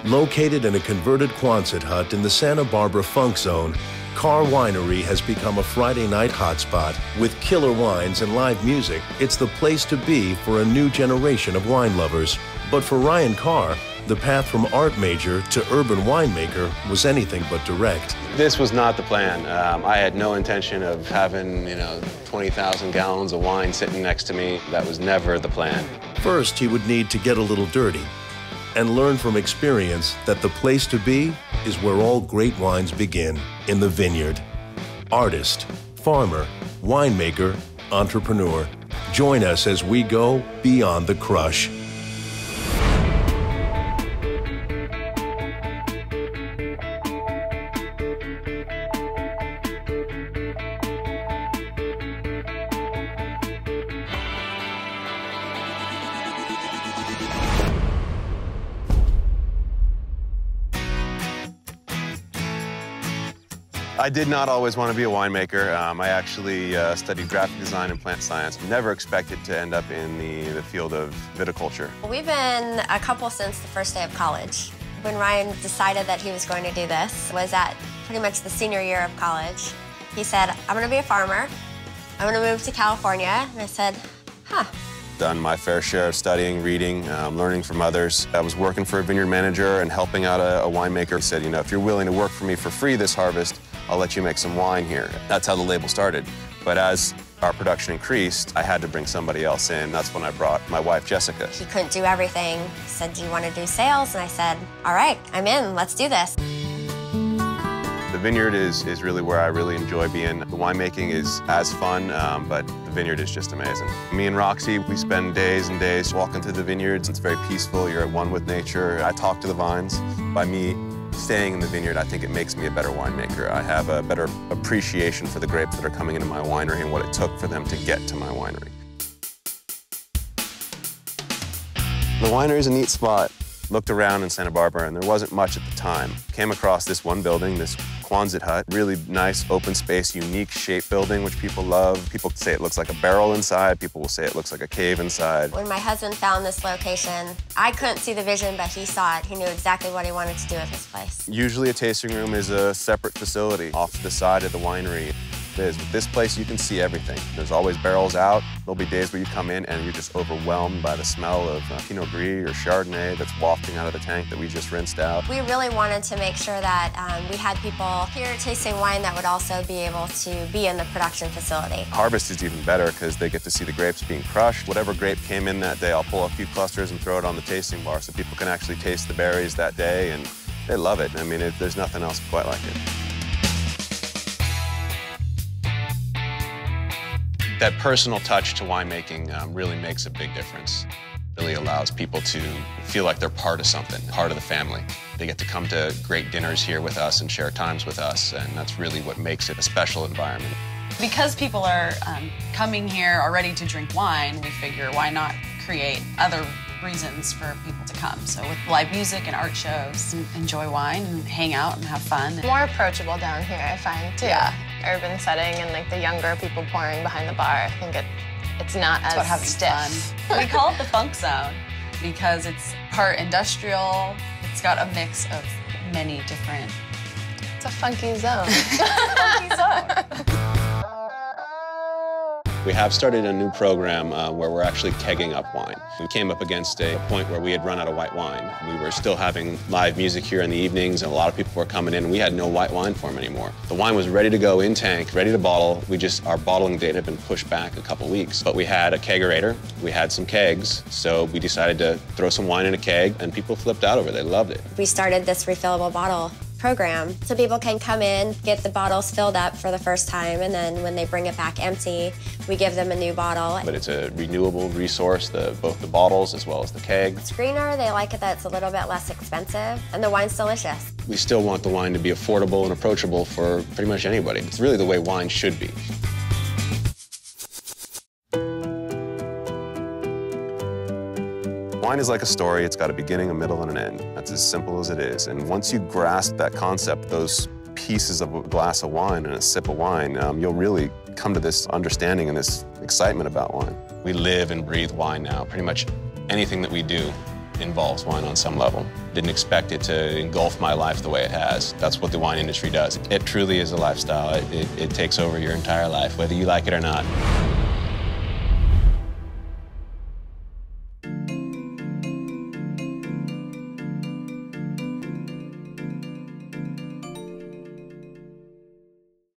Located in a converted Quonset hut in the Santa Barbara Funk Zone, Carr Winery has become a Friday night hotspot. With killer wines and live music, it's the place to be for a new generation of wine lovers. But for Ryan Carr, the path from art major to urban winemaker was anything but direct. This was not the plan. I had no intention of having, 20,000 gallons of wine sitting next to me. That was never the plan. First, he would need to get a little dirty and learn from experience that the place to be is where all great wines begin, in the vineyard. Artist, farmer, winemaker, entrepreneur. Join us as we go beyond the crush. I did not always want to be a winemaker. I actually studied graphic design and plant science. Never expected to end up in the field of viticulture. We've been a couple since the first day of college. When Ryan decided that he was going to do this, was at pretty much the senior year of college. He said, I'm going to be a farmer. I'm going to move to California. And I said, huh. Done my fair share of studying, reading, learning from others. I was working for a vineyard manager and helping out a winemaker. He said, if you're willing to work for me for free this harvest, I'll let you make some wine here. That's how the label started. But as our production increased, I had to bring somebody else in. That's when I brought my wife, Jessica. He couldn't do everything. He said, do you want to do sales? And I said, all right, I'm in, let's do this. The vineyard is really where I really enjoy being. The winemaking is as fun, but the vineyard is just amazing. Me and Roxy, we spend days and days walking through the vineyards. It's very peaceful. You're at one with nature. I talk to the vines. By me staying in the vineyard, I think it makes me a better winemaker. I have a better appreciation for the grapes that are coming into my winery and what it took for them to get to my winery. The winery is a neat spot. Looked around in Santa Barbara and there wasn't much at the time. Came across this one building, this Quonset hut, really nice open space, unique shape building, which people love. People say it looks like a barrel inside. People will say it looks like a cave inside. When my husband found this location, I couldn't see the vision, but he saw it. He knew exactly what he wanted to do with this place. Usually a tasting room is a separate facility off to the side of the winery. With this place, you can see everything. There's always barrels out. There'll be days where you come in and you're just overwhelmed by the smell of Pinot Gris or Chardonnay that's wafting out of the tank that we just rinsed out. We really wanted to make sure that we had people here tasting wine that would also be able to be in the production facility. Harvest is even better because they get to see the grapes being crushed. Whatever grape came in that day, I'll pull a few clusters and throw it on the tasting bar so people can actually taste the berries that day, and they love it. I mean, there's nothing else quite like it. That personal touch to winemaking really makes a big difference. It really allows people to feel like they're part of something, part of the family. They get to come to great dinners here with us and share times with us, and that's really what makes it a special environment. Because people are coming here are ready to drink wine, we figure why not create other reasons for people to come. So with live music and art shows, enjoy wine and hang out and have fun. More approachable down here, I find, too. Yeah. Urban setting and the younger people pouring behind the bar. I think it's not as stiff. Fun. We call it the Funk Zone because it's part industrial. It's got a mix of many different. It's a funky zone. Funky zone. We have started a new program where we're actually kegging up wine. We came up against a point where we had run out of white wine. We were still having live music here in the evenings, and a lot of people were coming in, and we had no white wine for them anymore. The wine was ready to go in tank, ready to bottle. Our bottling date had been pushed back a couple weeks. But we had a kegerator, we had some kegs, so we decided to throw some wine in a keg, and people flipped out over it. They loved it. We started this refillable bottle program so people can come in, get the bottles filled up for the first time, and then when they bring it back empty, we give them a new bottle. But it's a renewable resource, both the bottles as well as the keg. It's greener, they like it that it's a little bit less expensive, and the wine's delicious. We still want the wine to be affordable and approachable for pretty much anybody. It's really the way wine should be. Wine is like a story. It's got a beginning, a middle, and an end. That's as simple as it is. And once you grasp that concept, those pieces of a glass of wine and a sip of wine, you'll really come to this understanding and this excitement about wine. We live and breathe wine now. Pretty much anything that we do involves wine on some level. Didn't expect it to engulf my life the way it has. That's what the wine industry does. It truly is a lifestyle. It takes over your entire life, whether you like it or not.